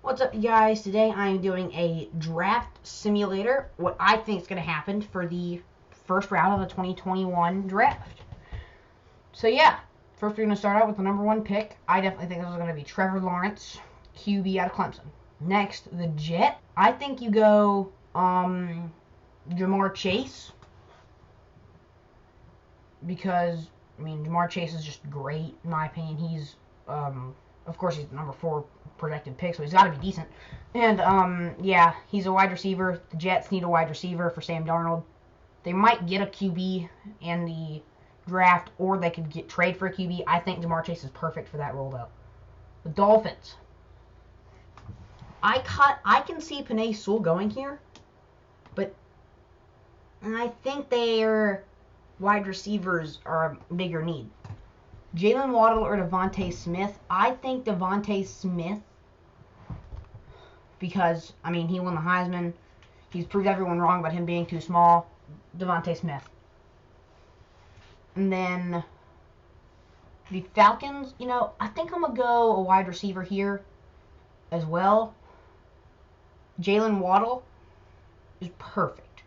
What's up, you guys? Today I am doing a draft simulator, what I think is going to happen for the first round of the 2021 draft. So yeah, first we're going to start out with the number one pick. I definitely think this is going to be Trevor Lawrence, QB out of Clemson. Next, the Jet. I think you go Ja'Marr Chase, because Ja'Marr Chase is just great in my opinion. He's of course he's the number 4 projected pick, so he's got to be decent. And yeah, he's a wide receiver. The Jets need a wide receiver for Sam Darnold. They might get a QB in the draft, or they could trade for a QB. I think Ja'Marr Chase is perfect for that role, though. The Dolphins. I can see Penei Sewell going here, but I think their wide receivers are a bigger need. Jalen Waddle or Devontae Smith. I think Devontae Smith, because he won the Heisman. He's proved everyone wrong about him being too small. Devontae Smith. And then the Falcons, I think I'm going to go a wide receiver here as well. Jalen Waddle is perfect.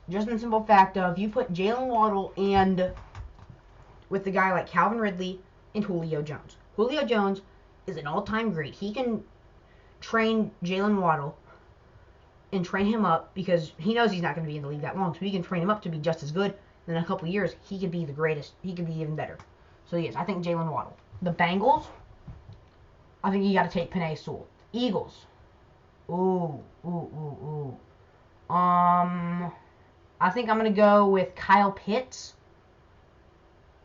Just in the simple fact of, you put Jalen Waddle and with a guy like Calvin Ridley and Julio Jones. Julio Jones is an all-time great. He can train Jalen Waddle and train him up, because he knows he's not going to be in the league that long, so he can train him up to be just as good. In a couple of years, he could be the greatest. He could be even better. So yes, I think Jalen Waddle. The Bengals, I think you got to take Penei Sewell. Eagles, I think I'm going to go with Kyle Pitts.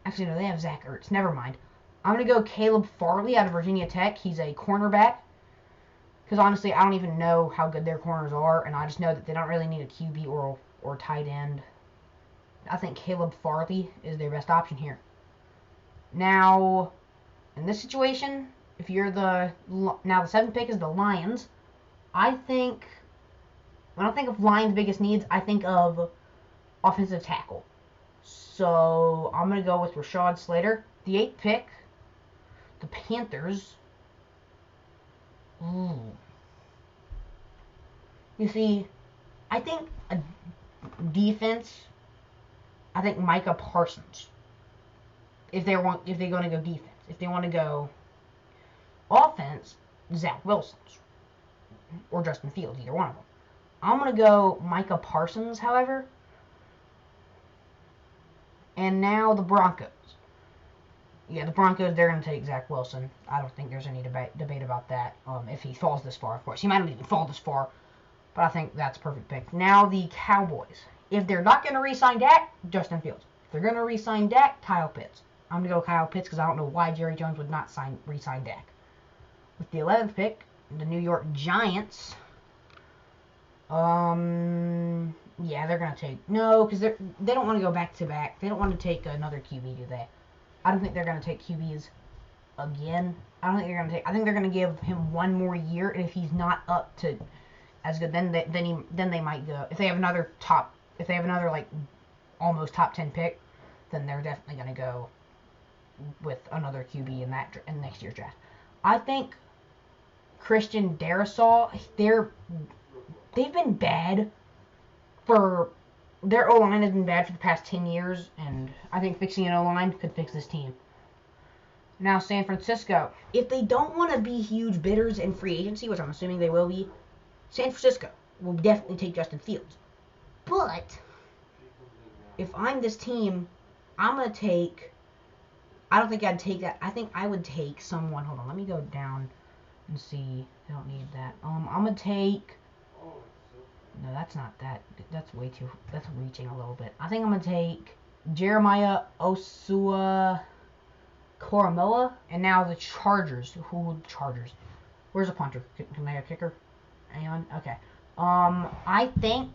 Actually, no, they have Zach Ertz. Never mind. I'm going to go Caleb Farley out of Virginia Tech. He's a cornerback. Because honestly, I don't even know how good their corners are, and I just know that they don't really need a QB or tight end. I think Caleb Farley is their best option here. Now, in this situation, if you're the 7th pick is the Lions. When I think of Lions' biggest needs, I think of offensive tackle. So I'm going to go with Rashad Slater. The 8th pick, the Panthers. You see, I think a defense. I think Micah Parsons. If they're going to go defense, if they want to go offense, Zach Wilson's or Justin Fields, either one of them. I'm going to go Micah Parsons, however. And now the Broncos. Yeah, the Broncos, they're going to take Zach Wilson. I don't think there's any debate about that. If he falls this far, of course. He might not even fall this far, but I think that's a perfect pick. Now the Cowboys. If they're not going to re-sign Dak, Justin Fields. If they're going to re-sign Dak, Kyle Pitts. I'm going to go Kyle Pitts because I don't know why Jerry Jones would not re-sign Dak. With the 11th pick, the New York Giants. Yeah, they're going to take... No, because they don't want to go back-to-back. They don't want to take another QB, do they? I don't think they're going to take QBs again. I think they're going to give him one more year, and if he's not up to as good, then they might go. If they have another like almost top 10 pick, then they're definitely going to go with another QB in next year's draft. I think Christian Darrisaw, they've been bad for... Their O-line has been bad for the past 10 years, and I think fixing an O-line could fix this team. Now, San Francisco. If they don't want to be huge bidders in free agency, which I'm assuming they will be, San Francisco will definitely take Justin Fields. But if I'm this team, I'm going to take... I don't think I'd take that. I think I would take someone... Hold on, let me go down and see. I don't need that. I'm going to take... No, that's not that. That's way too... That's reaching a little bit. I think I'm going to take Jeremiah Owusu-Koramoah. And now the Chargers. Chargers? Where's the punter? Can they have a kicker? Anyone? Okay. I think...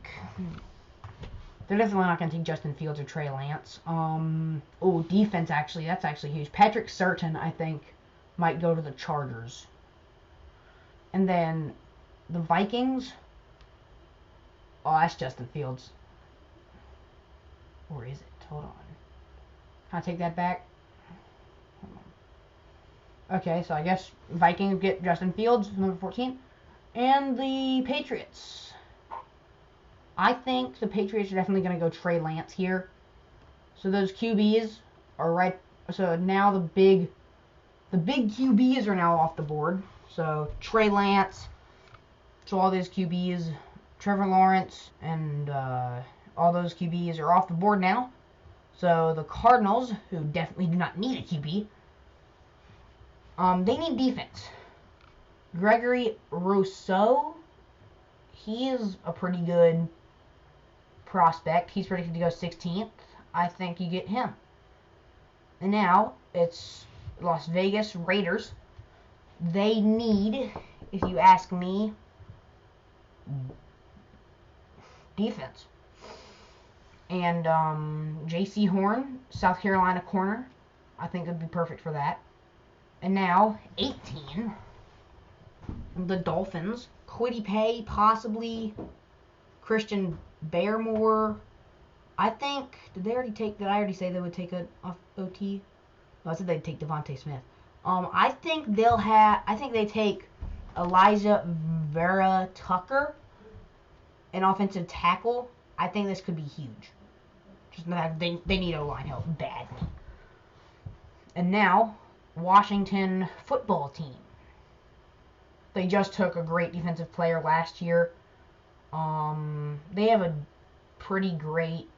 They're definitely not going to take Justin Fields or Trey Lance. Defense, actually. That's actually huge. Patrick Surtain, I think, might go to the Chargers. And then the Vikings... Oh, that's Justin Fields. Or is it? Hold on. Can I take that back? Hold on. Okay, so I guess Vikings get Justin Fields, number 14. And the Patriots. I think the Patriots are definitely going to go Trey Lance here. So those QBs are right. So now the big QBs are now off the board. So Trey Lance. So all those QBs, Trevor Lawrence, and all those QBs are off the board now. So the Cardinals, who definitely do not need a QB, they need defense. Gregory Rousseau, he is a pretty good prospect. He's predicted to go 16th. I think you get him. And now it's Las Vegas Raiders. They need, if you ask me, defense. And J.C. Horn, South Carolina corner, I think would be perfect for that. And now 18, the Dolphins. Kwity Paye, possibly. Christian Barmore. I think, did I already say they would take an OT? No, I said they'd take Devontae Smith. I think they take Elijah Vera Tucker, an offensive tackle. I think this could be huge. Just that they need O-line help badly. And now, Washington football team. They just took a great defensive player last year. They have a pretty great...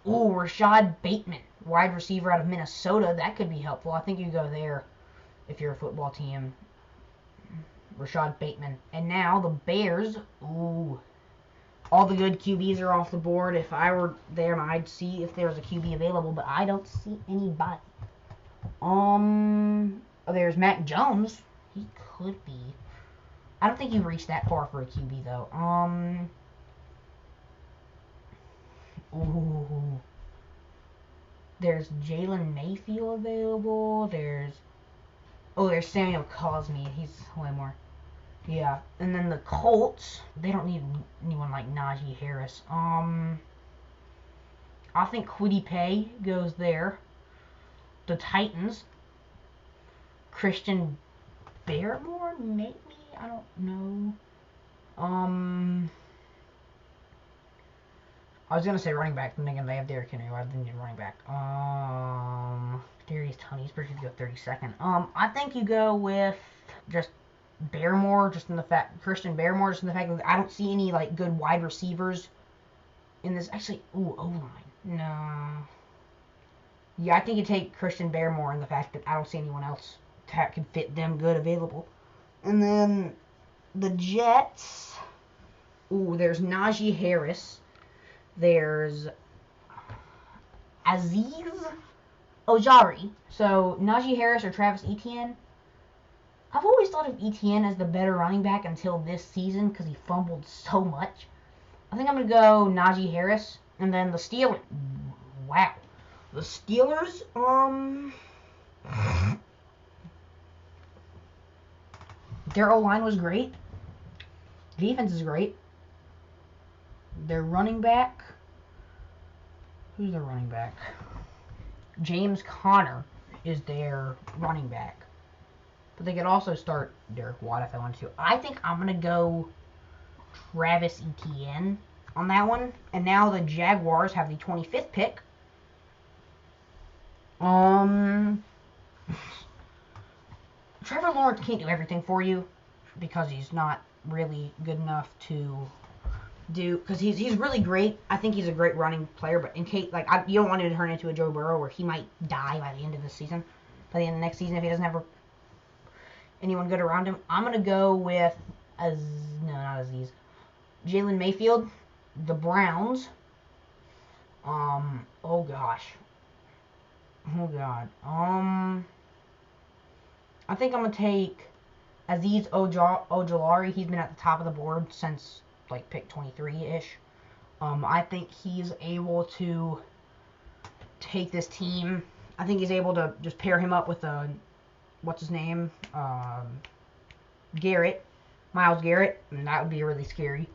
Ooh, Rashad Bateman, wide receiver out of Minnesota. That could be helpful. I think you go there if you're a football team. Rashad Bateman. And now the Bears. Ooh. All the good QBs are off the board. If I were there, I'd see if there was a QB available, but I don't see anybody. There's Mac Jones. He could be. I don't think he reached that far for a QB, though. Ooh. There's Jalen Mayfield available. There's Samuel Cosmi. He's way more. Yeah. And then the Colts, they don't need anyone like Najee Harris. I think Kwity Paye goes there. The Titans, Christian Barmore, maybe? I don't know. I was gonna say running back, but again they have Derrick Henry. Why didn't you running back? Darius Toney's pretty good to go 32nd. I think you go with just Barmore, Christian Barmore, just in the fact that I don't see any like good wide receivers in this. Actually, O-line. No. Yeah, I think you take Christian Barmore in the fact that I don't see anyone else that could fit them good available. And then the Jets. There's Najee Harris. There's Aziz Ojari. So Najee Harris or Travis Etienne. I've always thought of Etienne as the better running back until this season because he fumbled so much. I think I'm going to go Najee Harris. And then the Steelers. Wow. The Steelers, their O-line was great. Defense is great. Their running back, who's their running back? James Conner is their running back. But they could also start Derek Watt if they wanted to. I think I'm going to go Travis Etienne on that one. And now the Jaguars have the 25th pick. Trevor Lawrence can't do everything for you because he's not really good enough to do, because he's really great. I think he's a great running player, but in case, like, you don't want him to turn into a Joe Burrow where he might die by the end of the season, by the end of next season if he doesn't have anyone good around him. I'm going to go with, not Aziz, Jalen Mayfield, the Browns. Oh god. I think I'm going to take Aziz Ojulari. He's been at the top of the board since, like, pick 23-ish. I think he's able to take this team. I think he's able to just pair him up with what's his name? Myles Garrett, and that would be really scary.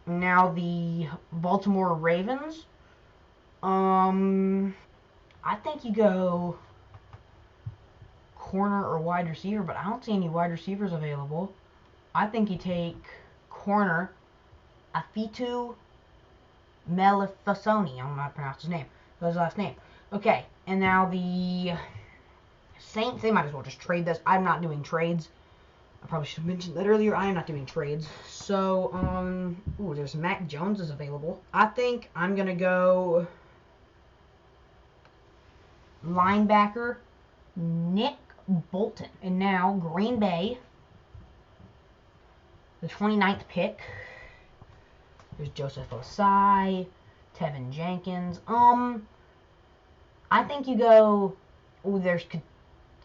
Now the Baltimore Ravens. I think you go corner or wide receiver, but I don't see any wide receivers available. I think you take corner Afitu Melifasoni. I don't know how to pronounce his name. That's his last name. Okay, and now the Saints, they might as well just trade this. I'm not doing trades. I probably should have mentioned that earlier. I am not doing trades. So, ooh, there's Mac Jones is available. I think I'm going to go linebacker Nick Bolton. And now, Green Bay, the 29th pick. There's Joseph Osai, Tevin Jenkins. I think you go, ooh, there's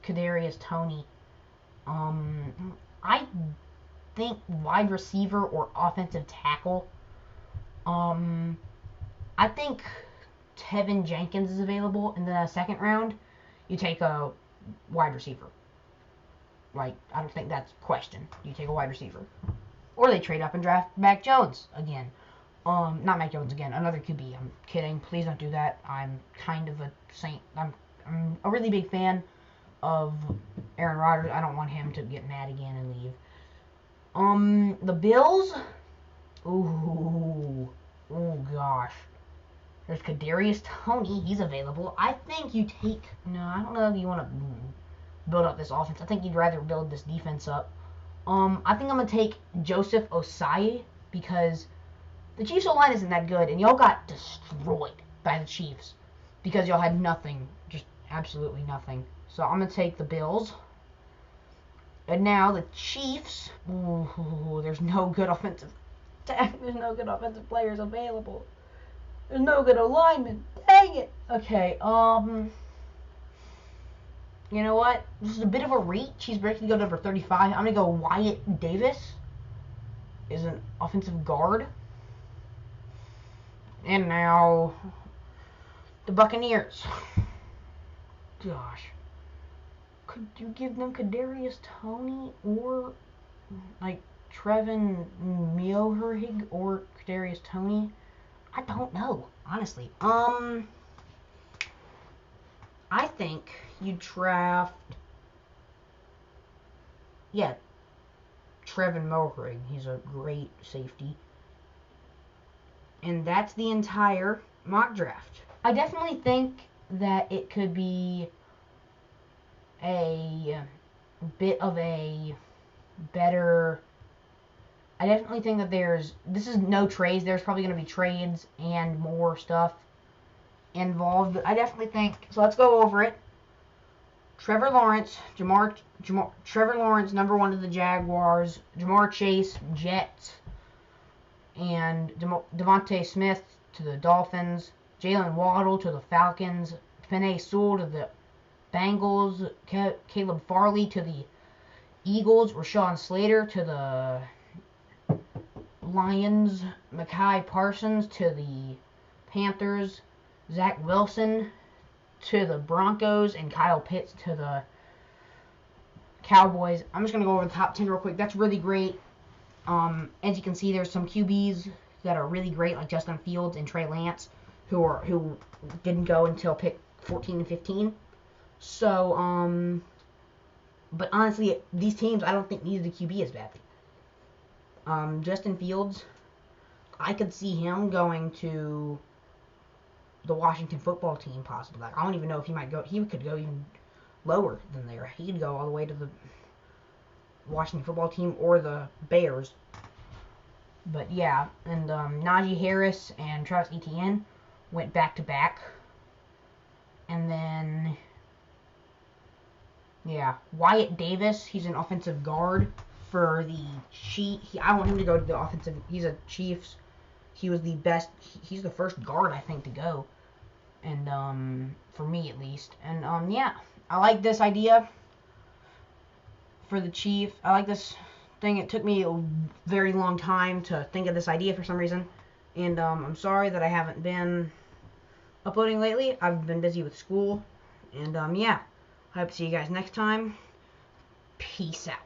Kadarius Toney. I think wide receiver or offensive tackle. I think Tevin Jenkins is available in the second round. You take a wide receiver. Like, I don't think that's a question. You take a wide receiver. Or they trade up and draft Mac Jones again. Not Mac Jones again, another QB. I'm kidding. Please don't do that. I'm kind of a Saint. I'm a really big fan of Aaron Rodgers. I don't want him to get mad again and leave. The Bills. Ooh, gosh. There's Kadarius Toney. He's available. I think you take. No, I don't know if you want to build up this offense. I think you'd rather build this defense up. I think I'm gonna take Joseph Osai because the Chiefs' O-line isn't that good, and y'all got destroyed by the Chiefs because y'all had nothing, just absolutely nothing. So I'm gonna take the Bills. And now the Chiefs. Ooh, there's no good offensive. There's no good offensive players available. There's no good alignment. Dang it. Okay. You know what? This is a bit of a reach. He's breaking to go number 35. I'm gonna go Wyatt Davis. Is an offensive guard. And now the Buccaneers. Gosh. Could you give them Kadarius Toney or like Trevin Miohrig or Kadarius Toney? I don't know, honestly. I think you draft, yeah, Trevin Miohrig. He's a great safety. And that's the entire mock draft. I definitely think that it could be a bit of a better. I definitely think that this is no trades. There's probably going to be trades and more stuff involved. But I definitely think, so let's go over it. Trevor Lawrence, Trevor Lawrence, number 1 to the Jaguars. Jamar Chase, Jets. And Devontae Smith to the Dolphins. Jalen Waddle to the Falcons. Penei Sewell to the Bengals. Caleb Farley to the Eagles. Rashawn Slater to the Lions. Micah Parsons to the Panthers. Zach Wilson to the Broncos. And Kyle Pitts to the Cowboys. I'm just going to go over the top 10 real quick. That's really great. As you can see, there's some QBs that are really great, like Justin Fields and Trey Lance, who didn't go until pick 14 and 15. So, but honestly, these teams I don't think needed a QB as badly. Justin Fields, I could see him going to the Washington football team possibly. Like, I don't even know if he might go. He could go even lower than there. He could go all the way to the Washington football team or the Bears. But yeah, and Najee Harris and Travis Etienne went back to back. And then yeah, Wyatt Davis, he's an offensive guard for the Chiefs. I want him to go to the offensive. He's a Chiefs. He was the best. He's the first guard I think to go. And for me at least. And yeah, I like this idea for the Chiefs. I like this thing. It took me a very long time to think of this idea for some reason. And I'm sorry that I haven't been uploading lately. I've been busy with school. And yeah, I hope to see you guys next time. Peace out.